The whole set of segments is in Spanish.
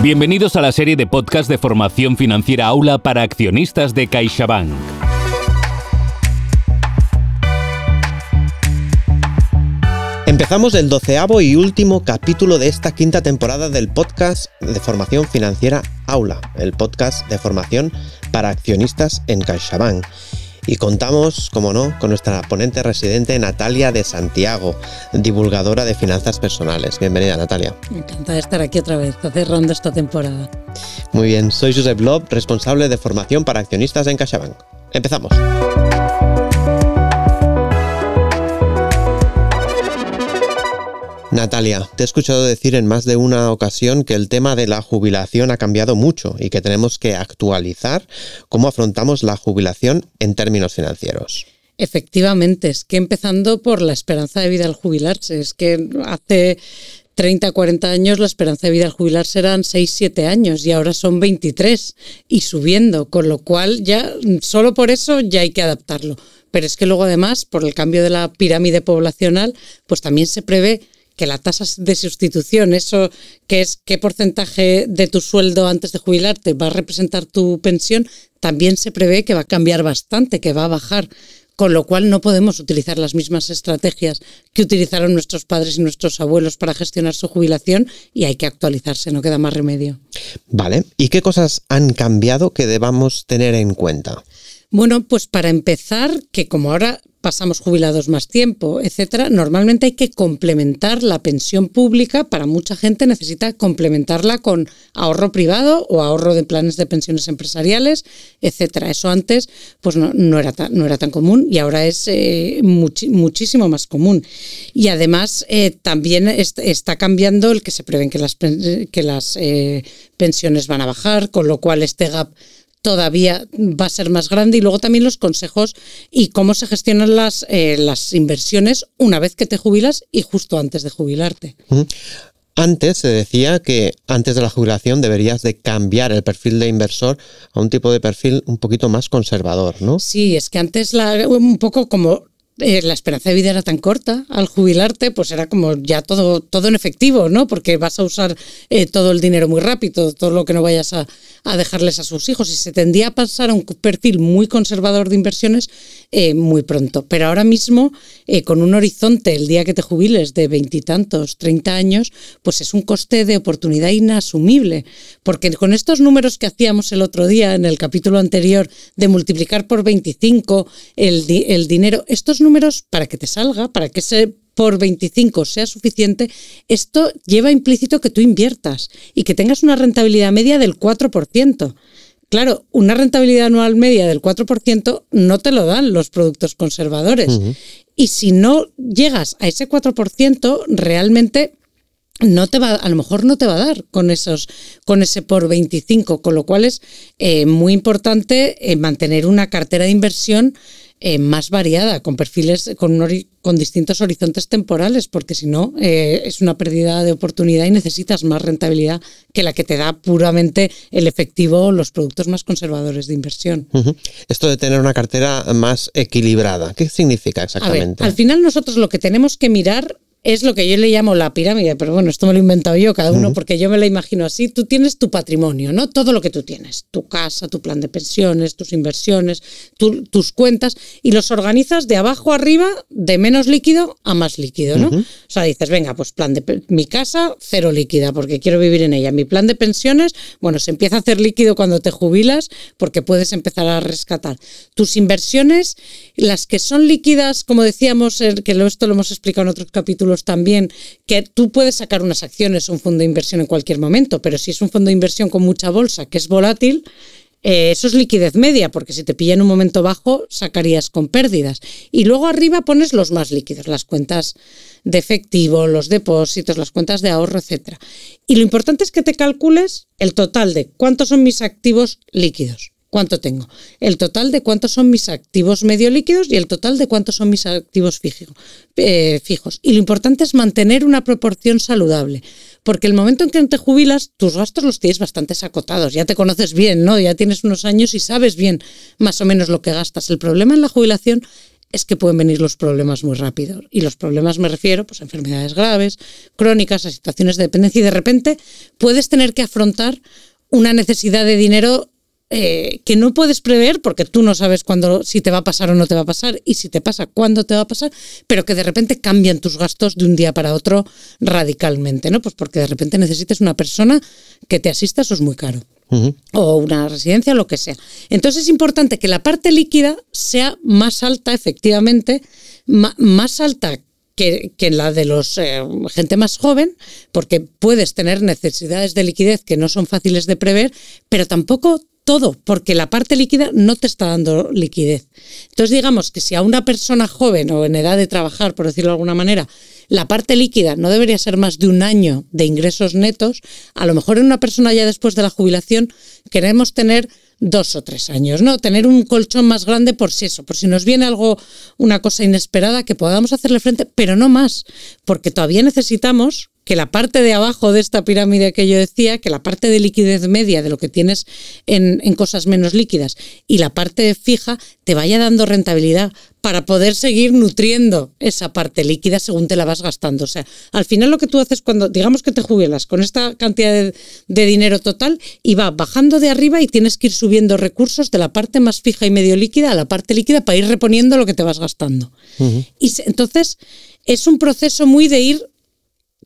Bienvenidos a la serie de podcast de formación financiera Aula para accionistas de CaixaBank. Empezamos el 12º y último capítulo de esta quinta temporada del podcast de formación financiera Aula, el podcast de formación para accionistas en CaixaBank. Y contamos, como no, con nuestra ponente residente Natalia de Santiago, divulgadora de finanzas personales. Bienvenida, Natalia. Me encanta estar aquí otra vez, cerrando esta temporada. Muy bien, soy Josep Lob, responsable de formación para accionistas en CaixaBank. Empezamos. Natalia, te he escuchado decir en más de una ocasión que el tema de la jubilación ha cambiado mucho y que tenemos que actualizar cómo afrontamos la jubilación en términos financieros. Efectivamente, es que empezando por la esperanza de vida al jubilarse, es que hace 30, 40 años la esperanza de vida al jubilarse eran 6, 7 años y ahora son 23 y subiendo, con lo cual ya solo por eso ya hay que adaptarlo. Pero es que luego además, por el cambio de la pirámide poblacional, pues también se prevé que la tasa de sustitución, eso que es qué porcentaje de tu sueldo antes de jubilarte va a representar tu pensión, también se prevé que va a cambiar bastante, que va a bajar, con lo cual no podemos utilizar las mismas estrategias que utilizaron nuestros padres y nuestros abuelos para gestionar su jubilación y hay que actualizarse, no queda más remedio. Vale, ¿y qué cosas han cambiado que debamos tener en cuenta? Bueno, pues para empezar, que como ahora pasamos jubilados más tiempo, etcétera, normalmente hay que complementar la pensión pública. Para mucha gente necesita complementarla con ahorro privado o ahorro de planes de pensiones empresariales, etcétera. Eso antes pues no era tan común y ahora es muchísimo más común. Y además también está cambiando el que se prevén que las pensiones van a bajar, con lo cual este gap todavía va a ser más grande y luego también los consejos y cómo se gestionan las inversiones una vez que te jubilas y justo antes de jubilarte. Antes se decía que antes de la jubilación deberías de cambiar el perfil de inversor a un tipo de perfil un poquito más conservador, ¿no? Sí, es que antes un poco como la esperanza de vida era tan corta, al jubilarte pues era como ya todo en efectivo, ¿no? Porque vas a usar todo el dinero muy rápido, todo lo que no vayas a dejarles a sus hijos y se tendía a pasar a un perfil muy conservador de inversiones muy pronto. Pero ahora mismo, con un horizonte el día que te jubiles de 20 y tantos, 30 años, pues es un coste de oportunidad inasumible. Porque con estos números que hacíamos el otro día en el capítulo anterior de multiplicar por 25 el dinero, estos números para que te salga, para que ese por 25 sea suficiente, esto lleva implícito que tú inviertas y que tengas una rentabilidad media del 4%. Claro, una rentabilidad anual media del 4% no te lo dan los productos conservadores. Uh-huh. Y si no llegas a ese 4%, realmente a lo mejor no te va a dar con ese por 25, con lo cual es muy importante mantener una cartera de inversión más variada, con perfiles, con distintos horizontes temporales, porque si no es una pérdida de oportunidad y necesitas más rentabilidad que la que te da puramente el efectivo o los productos más conservadores de inversión. Uh-huh. Esto de tener una cartera más equilibrada, ¿qué significa exactamente? A ver, al final nosotros lo que tenemos que mirar es lo que yo le llamo la pirámide, pero bueno, esto me lo he inventado yo, cada uno, porque yo me lo imagino así. Tú tienes tu patrimonio, ¿no? Todo lo que tú tienes, tu casa, tu plan de pensiones, tus inversiones, tus cuentas, y los organizas de abajo arriba, de menos líquido a más líquido, ¿no? Uh-huh. O sea, dices, venga, pues mi casa, cero líquida, porque quiero vivir en ella. Mi plan de pensiones, bueno, se empieza a hacer líquido cuando te jubilas, porque puedes empezar a rescatar. Tus inversiones, las que son líquidas, como decíamos, que esto lo hemos explicado en otros capítulos también, que tú puedes sacar unas acciones o un fondo de inversión en cualquier momento, pero si es un fondo de inversión con mucha bolsa, que es volátil, eso es liquidez media, porque si te pilla en un momento bajo, sacarías con pérdidas. Y luego arriba pones los más líquidos, las cuentas de efectivo, los depósitos, las cuentas de ahorro, etcétera. Y lo importante es que te calcules el total de cuántos son mis activos líquidos. ¿Cuánto tengo? El total de cuántos son mis activos medio líquidos y el total de cuántos son mis activos fijos. Y lo importante es mantener una proporción saludable, porque el momento en que te jubilas, tus gastos los tienes bastante acotados, ya te conoces bien, ¿no? Ya tienes unos años y sabes bien más o menos lo que gastas. El problema en la jubilación es que pueden venir los problemas muy rápido. Y los problemas me refiero pues, a enfermedades graves, crónicas, a situaciones de dependencia, y de repente puedes tener que afrontar una necesidad de dinero que no puedes prever porque tú no sabes cuándo, si te va a pasar o no te va a pasar, y si te pasa, cuándo te va a pasar, pero que de repente cambian tus gastos de un día para otro radicalmente, ¿no? Pues porque de repente necesites una persona que te asista, eso es muy caro. O una residencia, lo que sea. Entonces es importante que la parte líquida sea más alta, efectivamente, más alta que la de los gente más joven, porque puedes tener necesidades de liquidez que no son fáciles de prever, pero tampoco todo, porque la parte líquida no te está dando liquidez. Entonces digamos que si a una persona joven o en edad de trabajar, por decirlo de alguna manera, la parte líquida no debería ser más de un año de ingresos netos, a lo mejor en una persona ya después de la jubilación queremos tener 2 o 3 años, ¿no? Tener un colchón más grande por si eso, por si nos viene algo, una cosa inesperada que podamos hacerle frente, pero no más, porque todavía necesitamos que la parte de abajo de esta pirámide que yo decía, que la parte de liquidez media de lo que tienes en cosas menos líquidas y la parte fija te vaya dando rentabilidad para poder seguir nutriendo esa parte líquida según te la vas gastando. O sea, al final lo que tú haces cuando, digamos que te jubilas con esta cantidad de dinero total y va bajando de arriba y tienes que ir subiendo recursos de la parte más fija y medio líquida a la parte líquida para ir reponiendo lo que te vas gastando. Y entonces es un proceso muy de ir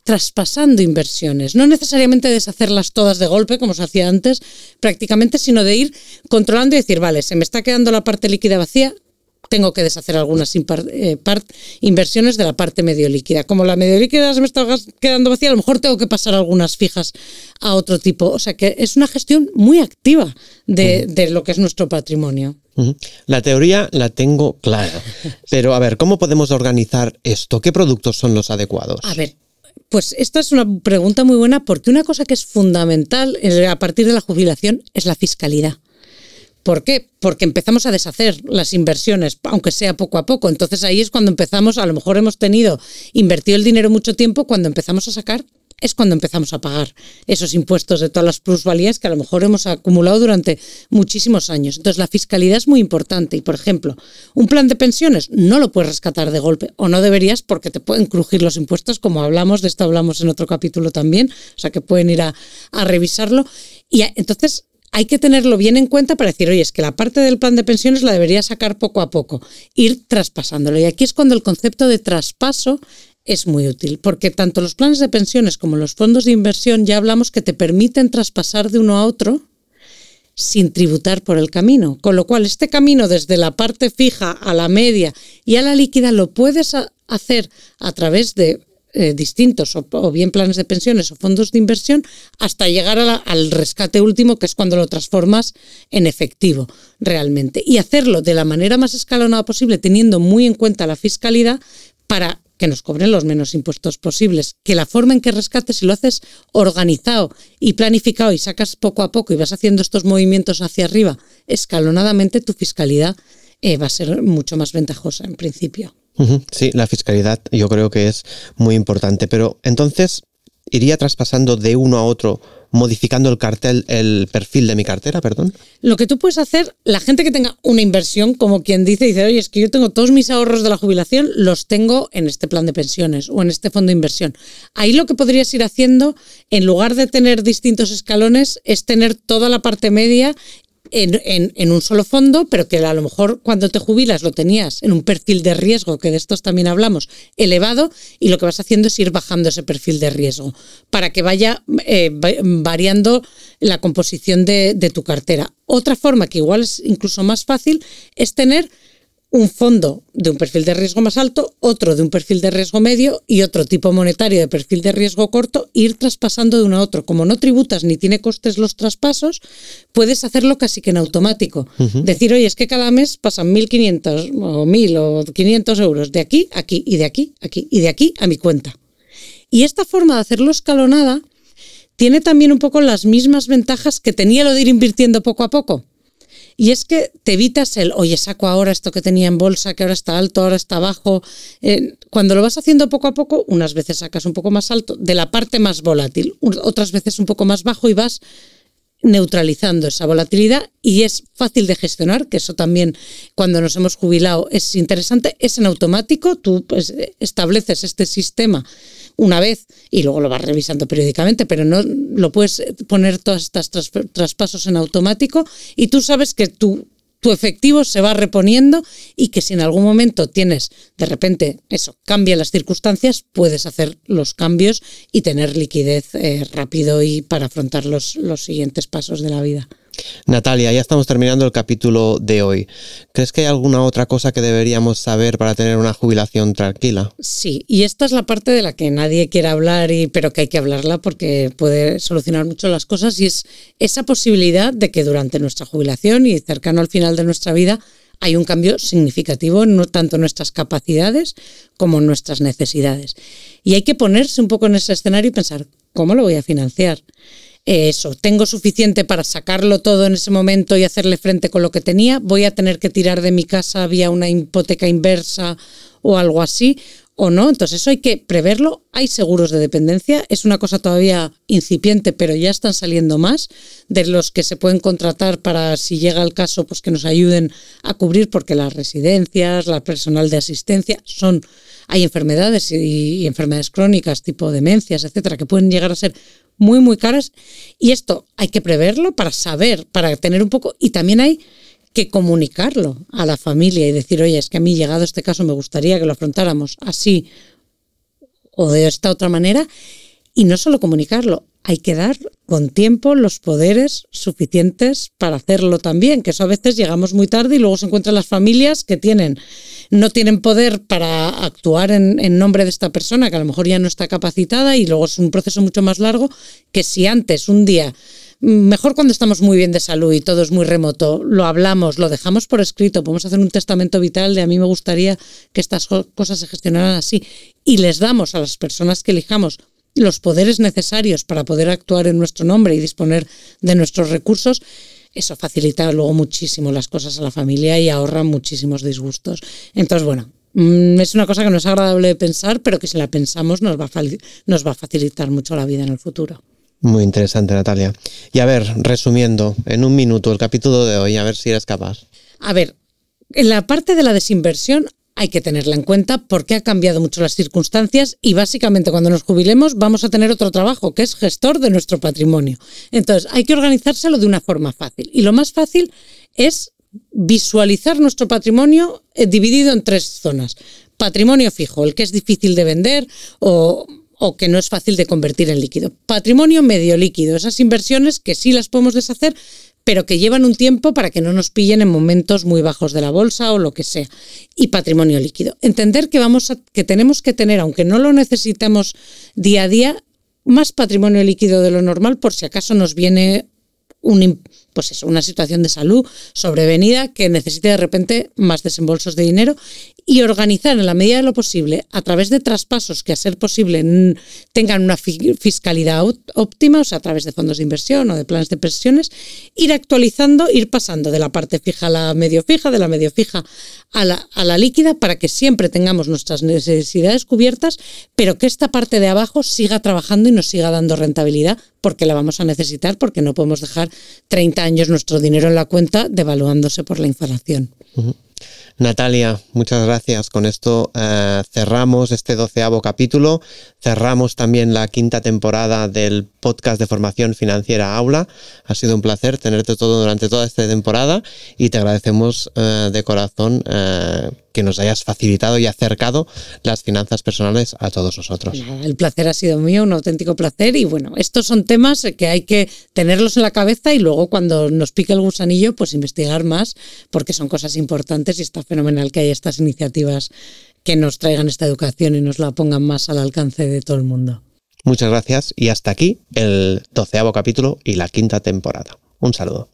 traspasando inversiones, no necesariamente deshacerlas todas de golpe, como se hacía antes, prácticamente, sino de ir controlando y decir, vale, se me está quedando la parte líquida vacía, tengo que deshacer algunas inversiones de la parte medio líquida. Como la medio líquida se me está quedando vacía, a lo mejor tengo que pasar algunas fijas a otro tipo. O sea que es una gestión muy activa de lo que es nuestro patrimonio. La teoría la tengo clara, pero a ver, ¿cómo podemos organizar esto? ¿Qué productos son los adecuados? A ver, pues esta es una pregunta muy buena, porque una cosa que es fundamental a partir de la jubilación es la fiscalidad. ¿Por qué? Porque empezamos a deshacer las inversiones, aunque sea poco a poco. Entonces ahí es cuando empezamos, a lo mejor hemos invertido el dinero mucho tiempo, cuando empezamos a sacar es cuando empezamos a pagar esos impuestos de todas las plusvalías que a lo mejor hemos acumulado durante muchísimos años. Entonces la fiscalidad es muy importante y, por ejemplo, un plan de pensiones no lo puedes rescatar de golpe, o no deberías, porque te pueden crujir los impuestos, como hablamos, de esto hablamos en otro capítulo también, o sea que pueden ir a revisarlo. Y entonces hay que tenerlo bien en cuenta para decir, oye, es que la parte del plan de pensiones la debería sacar poco a poco, ir traspasándolo. Y aquí es cuando el concepto de traspaso es muy útil, porque tanto los planes de pensiones como los fondos de inversión ya hablamos que te permiten traspasar de uno a otro sin tributar por el camino. Con lo cual, este camino desde la parte fija a la media y a la líquida lo puedes hacer a través de distintos o bien planes de pensiones o fondos de inversión hasta llegar al rescate último, que es cuando lo transformas en efectivo realmente. Y hacerlo de la manera más escalonada posible, teniendo muy en cuenta la fiscalidad para que nos cobren los menos impuestos posibles. Que la forma en que rescates, si lo haces organizado y planificado y sacas poco a poco y vas haciendo estos movimientos hacia arriba escalonadamente, tu fiscalidad va a ser mucho más ventajosa en principio. Sí, la fiscalidad yo creo que es muy importante, pero entonces iría traspasando de uno a otro, modificando el perfil de mi cartera, perdón. Lo que tú puedes hacer, la gente que tenga una inversión, como quien dice, oye, es que yo tengo todos mis ahorros de la jubilación, los tengo en este plan de pensiones o en este fondo de inversión. Ahí lo que podrías ir haciendo, en lugar de tener distintos escalones, es tener toda la parte media en un solo fondo, pero que a lo mejor cuando te jubilas lo tenías en un perfil de riesgo, que de estos también hablamos, elevado, y lo que vas haciendo es ir bajando ese perfil de riesgo para que vaya variando la composición de tu cartera. Otra forma que igual es incluso más fácil es tener un fondo de un perfil de riesgo más alto, otro de un perfil de riesgo medio y otro tipo monetario de perfil de riesgo corto, ir traspasando de uno a otro. Como no tributas ni tiene costes los traspasos, puedes hacerlo casi que en automático. Decir, oye, es que cada mes pasan 1.500 o 1.000 o 500 euros de aquí, aquí y de aquí, aquí y de aquí a mi cuenta. Y esta forma de hacerlo escalonada tiene también un poco las mismas ventajas que tenía lo de ir invirtiendo poco a poco. Y es que te evitas oye, saco ahora esto que tenía en bolsa, que ahora está alto, ahora está bajo. Cuando lo vas haciendo poco a poco, unas veces sacas un poco más alto de la parte más volátil, otras veces un poco más bajo y vas neutralizando esa volatilidad y es fácil de gestionar, que eso también cuando nos hemos jubilado es interesante, es en automático, tú pues, estableces este sistema una vez y luego lo vas revisando periódicamente, pero no lo puedes poner todas estas traspasos en automático y tú sabes que tu efectivo se va reponiendo y que si en algún momento tienes, de repente, eso, cambian las circunstancias, puedes hacer los cambios y tener liquidez rápido y para afrontar los siguientes pasos de la vida. Natalia, ya estamos terminando el capítulo de hoy. ¿Crees que hay alguna otra cosa que deberíamos saber para tener una jubilación tranquila? Sí, y esta es la parte de la que nadie quiere hablar, pero que hay que hablarla porque puede solucionar mucho las cosas, y es esa posibilidad de que durante nuestra jubilación y cercano al final de nuestra vida hay un cambio significativo no tanto en nuestras capacidades como en nuestras necesidades. Y hay que ponerse un poco en ese escenario y pensar, ¿cómo lo voy a financiar? Eso, ¿tengo suficiente para sacarlo todo en ese momento y hacerle frente con lo que tenía? ¿Voy a tener que tirar de mi casa vía una hipoteca inversa o algo así? ¿O no? Entonces eso hay que preverlo. Hay seguros de dependencia, es una cosa todavía incipiente, pero ya están saliendo más de los que se pueden contratar para, si llega el caso, pues que nos ayuden a cubrir, porque las residencias, la personal de asistencia, hay enfermedades y enfermedades crónicas tipo demencias, etcétera, que pueden llegar a ser muy, muy caras, y esto hay que preverlo para saber, para tener un poco, y también hay que comunicarlo a la familia y decir, oye, es que a mí llegado este caso me gustaría que lo afrontáramos así o de esta otra manera, y no solo comunicarlo, hay que dar con tiempo los poderes suficientes para hacerlo también, que eso a veces llegamos muy tarde y luego se encuentran las familias que no tienen poder para actuar en nombre de esta persona, que a lo mejor ya no está capacitada, y luego es un proceso mucho más largo que si antes, un día, mejor cuando estamos muy bien de salud y todo es muy remoto, lo hablamos, lo dejamos por escrito, podemos hacer un testamento vital de a mí me gustaría que estas cosas se gestionaran así, y les damos a las personas que elijamos los poderes necesarios para poder actuar en nuestro nombre y disponer de nuestros recursos. Eso facilita luego muchísimo las cosas a la familia y ahorra muchísimos disgustos. Entonces, bueno, es una cosa que no es agradable de pensar, pero que si la pensamos nos va a facilitar mucho la vida en el futuro. Muy interesante, Natalia. Y a ver, resumiendo, en un minuto el capítulo de hoy, a ver si eres capaz. A ver, en la parte de la desinversión hay que tenerla en cuenta porque ha cambiado mucho las circunstancias y básicamente cuando nos jubilemos vamos a tener otro trabajo que es gestor de nuestro patrimonio. Entonces hay que organizárselo de una forma fácil, y lo más fácil es visualizar nuestro patrimonio dividido en 3 zonas. Patrimonio fijo, el que es difícil de vender o que no es fácil de convertir en líquido. Patrimonio medio líquido, esas inversiones que sí las podemos deshacer, pero que llevan un tiempo para que no nos pillen en momentos muy bajos de la bolsa o lo que sea. Y patrimonio líquido. Entender que tenemos que tener, aunque no lo necesitemos día a día, más patrimonio líquido de lo normal por si acaso nos viene una situación de salud sobrevenida que necesite de repente más desembolsos de dinero, y organizar en la medida de lo posible a través de traspasos que a ser posible tengan una fiscalidad óptima, o sea, a través de fondos de inversión o de planes de pensiones, ir actualizando, ir pasando de la parte fija a la medio fija, de la medio fija a la líquida, para que siempre tengamos nuestras necesidades cubiertas, pero que esta parte de abajo siga trabajando y nos siga dando rentabilidad, porque la vamos a necesitar, porque no podemos dejar 30 años nuestro dinero en la cuenta devaluándose por la inflación. Uh-huh. Natalia, muchas gracias. Con esto cerramos este 12º capítulo, cerramos también la 5ª temporada del podcast de formación financiera Aula. Ha sido un placer tenerte durante toda esta temporada y te agradecemos de corazón que nos hayas facilitado y acercado las finanzas personales a todos nosotros. El placer ha sido mío, un auténtico placer, y bueno, estos son temas que hay que tenerlos en la cabeza y luego cuando nos pique el gusanillo, pues investigar más, porque son cosas importantes y está fenomenal que haya estas iniciativas que nos traigan esta educación y nos la pongan más al alcance de todo el mundo. Muchas gracias y hasta aquí el 12º capítulo y la 5ª temporada. Un saludo.